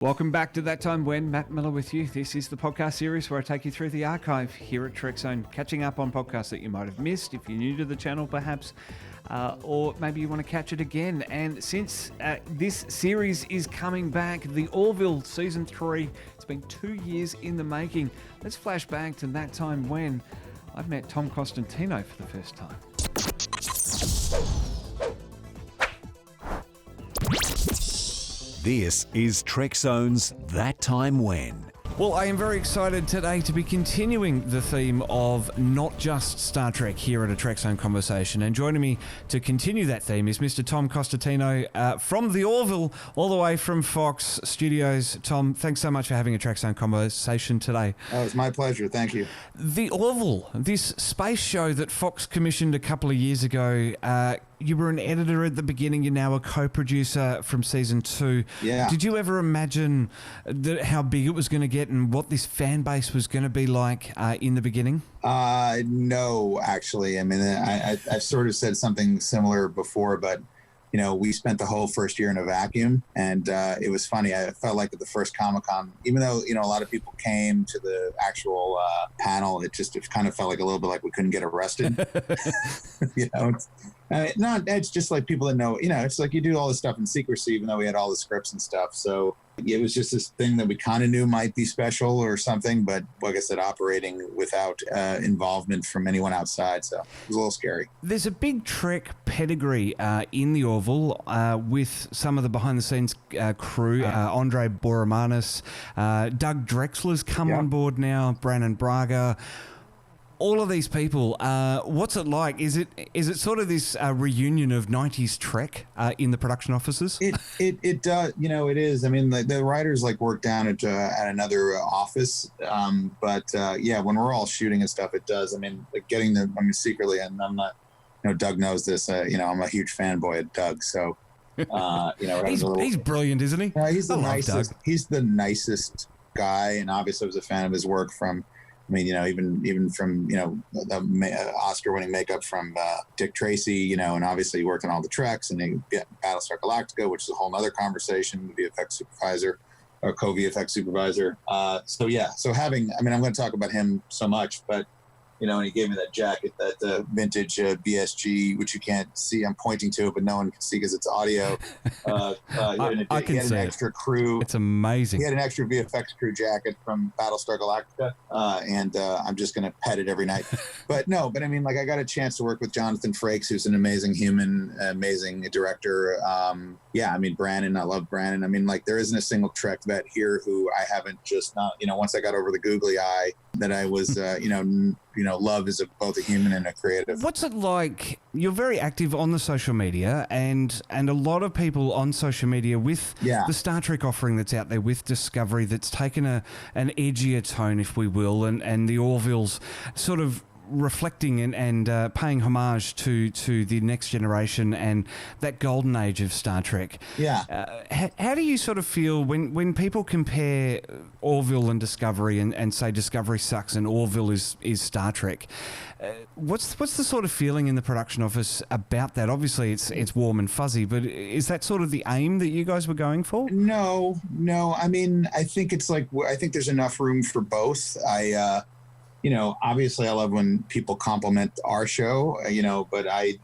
Welcome back to That Time When. Matt Miller with you. This is the podcast series where I take you through the archive here at Trekzone, catching up on podcasts that you might have missed if you're new to the channel perhaps, or maybe you want to catch it again. And since this series is coming back, the Orville Season 3, it's been 2 years in the making. Let's flash back to that time when I met Tom Costantino for the first time. This is Trekzone's That Time When. Well, I am very excited today to be continuing the theme of not just Star Trek here at a Trekzone Conversation. And joining me to continue that theme is Mr. Tom Costantino from the Orville, all the way from Fox Studios. Tom, thanks so much for having a Trekzone Conversation today. Oh, it's my pleasure. Thank you. The Orville, this space show that Fox commissioned a couple of years ago, you were an editor at the beginning. You're now a co-producer from season 2. Yeah. Did you ever imagine how big it was going to get and what this fan base was going to be like in the beginning? No, actually. I mean, I've sort of said something similar before, but you know, we spent the whole first year in a vacuum, and it was funny. I felt like at the first Comic-Con, even though, you know, a lot of people came to the actual panel, it kind of felt like a little bit like we couldn't get arrested. You know, it's just like people that know, you know, it's like you do all this stuff in secrecy, even though we had all the scripts and stuff. So it was just this thing that we kind of knew might be special or something, but like I said, operating without involvement from anyone outside. So it was a little scary. There's a big Trek pedigree in the Orville with some of the behind-the-scenes crew. Andre Boramanis, Doug Drexler's come on board now, Brannon Braga. All of these people, what's it like? Is it sort of this reunion of 90s Trek in the production offices? It does, you know, it is. I mean, the writers work down at another office, but yeah, when we're all shooting and stuff, it does. I mean, secretly, and I'm not, you know, Doug knows this. You know, I'm a huge fanboy of Doug, so you know, he's brilliant, isn't he? He's the nicest. He's the nicest guy, and obviously I was a fan of his work from. I mean, you know, even from, you know, the Oscar-winning makeup from Dick Tracy, you know, and obviously he worked on all the Treks and Battlestar Galactica, which is a whole other conversation, the VFX supervisor or co-VFX supervisor. So having, I mean, I'm going to talk about him so much, but, you know, and he gave me that jacket, that vintage BSG, which you can't see. I'm pointing to it, but no one can see because it's audio. I can see extra crew. It's amazing. He had an extra VFX crew jacket from Battlestar Galactica, and I'm just going to pet it every night. But I mean, I got a chance to work with Jonathan Frakes, who's an amazing human, amazing director. Yeah, I mean, Brannon, I love Brannon. I mean, there isn't a single Trek vet here who I haven't just not, you know, once I got over the googly eye, that I was, you know, love is both a human and a creative. What's it like? You're very active on the social media, and a lot of people on social media with the Star Trek offering that's out there with Discovery that's taken an edgier tone, if we will, and the Orville's sort of reflecting and paying homage to the next generation and that golden age of Star Trek. Yeah. How do you sort of feel when people compare Orville and Discovery and say Discovery sucks and Orville is Star Trek? What's the sort of feeling in the production office about that? Obviously, it's warm and fuzzy, but is that sort of the aim that you guys were going for? No. I mean, I think it's I think there's enough room for both. You know, obviously I love when people compliment our show, you know, but I,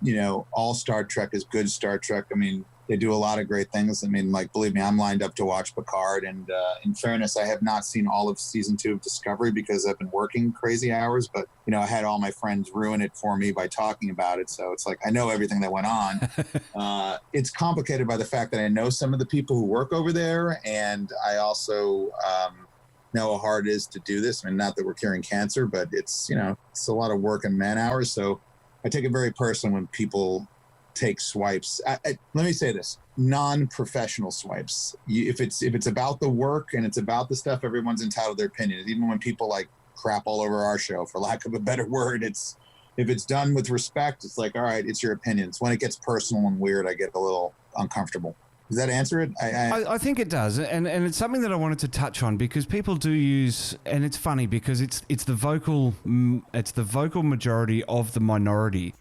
you know, all Star Trek is good Star Trek. I mean, they do a lot of great things. I mean, believe me, I'm lined up to watch Picard. And in fairness, I have not seen all of season 2 of Discovery because I've been working crazy hours. But, you know, I had all my friends ruin it for me by talking about it. So it's I know everything that went on. It's complicated by the fact that I know some of the people who work over there. And I also know how hard it is to do this. I mean, not that we're curing cancer, but it's, you know, it's a lot of work and man hours. So I take it very personal when people take swipes. Let me say this: non-professional swipes. If it's about the work and it's about the stuff, everyone's entitled to their opinion. Even when people crap all over our show, for lack of a better word, if it's done with respect, it's all right, it's your opinion. It's when it gets personal and weird, I get a little uncomfortable. Does that answer it? I think it does, and it's something that I wanted to touch on because people do use, and it's funny because it's the vocal majority of the minority.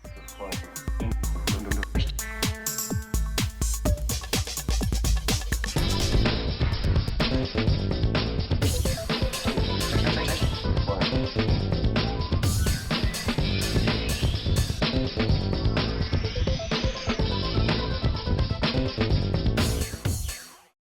Bye.